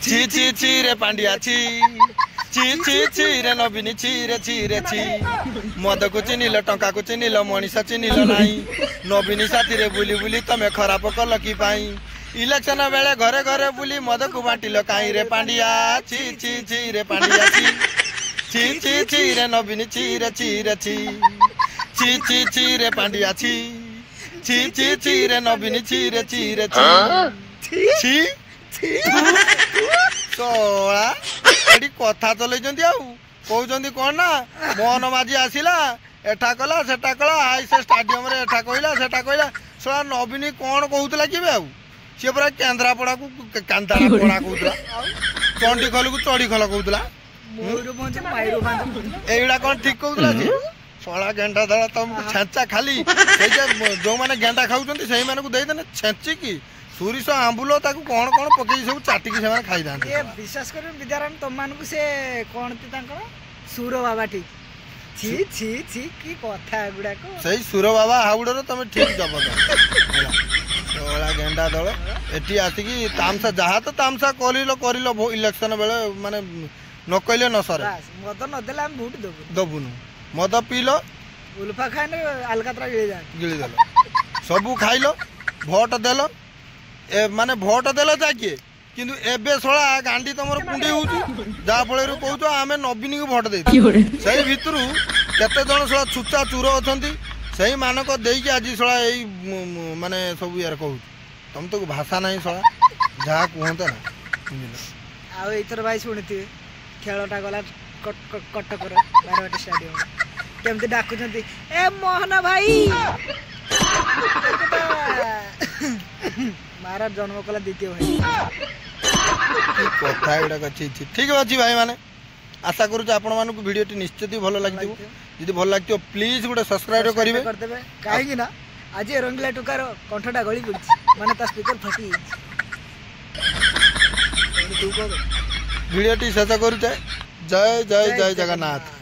ছি ছি ছি রে পাंड्या ছি ছি ছি ছি रे नवीन ছি रे ছি मद को चिन्हिल टंका को चिन्हिल मनीष चिन्हिल नाई नवीन साथी रे बुली बुली तमे खराब कल कि पाई इलेक्शन बेले घरे घरे बुली मद को बांटिल काई रे पांड्या छी छी छी रे पांड्या छी छी छी रे नवीन छी रे छी ची ची रे पांड्या ची ची रे नवीन ची ची सोला एडी कथा चलैजंती आउ कहउजंती कोन ना मोहन माझी आसिला एठा कला सेठा कला हाई से स्टेडियम रे एठा कहला सेठा कहला सोला नवीन कोन कहउतला कि बे आउ से पूरा केंद्रापड़ा को कांतारा पड़ा कहउतला चंडी खल को चढ़ी खल कहउतला एइडा कोन ठीक कहउतला जी सोला गेंडा दला तुम छेंचा खाली जो मैंने गेंडा खाऊँ से देदेने छेंची की सोरिष आंबुल ताकू कौन कौन पकई सब चाटिकी से खाई था विश्वास कर विद्यारायण तुम मानक से कौन सुर बाबा ठीक छी छी छी की कथा गुड़ाक सही सुर बाबा हाउडर तुम ठीक सोला गेंडा दल एटी आसिकी तामसा जहाँ तो तामसा कर इलेक्शन बेले माने न कहले न सर मद नदेले हम भोट दबुनु मद पील उल्फा खाने अलकातरा गिलीदेल सबू खाइल भोट देल माने भोट देल जाके किंतु एबे सोला गांडी तुम कुंडी हो जहाँफल कौच आम नवीन को भोट दे से भितर केते जन सोला छुचा चूर अच्छा से मानक देकी आज सोला यही माने सब यार कहूँ तुम तो भाषा ना सोला जहाँ कहते ना आईथर भाई शुणी खेलटा गला कटक बारवाटी स्टेडियम केमती डाकुचंती ए मोहन भाई मारा जन्म कला द्वितीय भाई कथा गुड़ाक ठीक अच्छी भाई माने आशा करूँ आपण मानक भिडियो निश्चित भल लगे जी भल लगे प्लीज गोटे सब्सक्राइब करेंगे कहीं ना आज रंगीला टुकार कंठटा गली पड़ी माने ता स्पीकर फटी भिडियो शेष करुचे जय जय जय जगन्नाथ।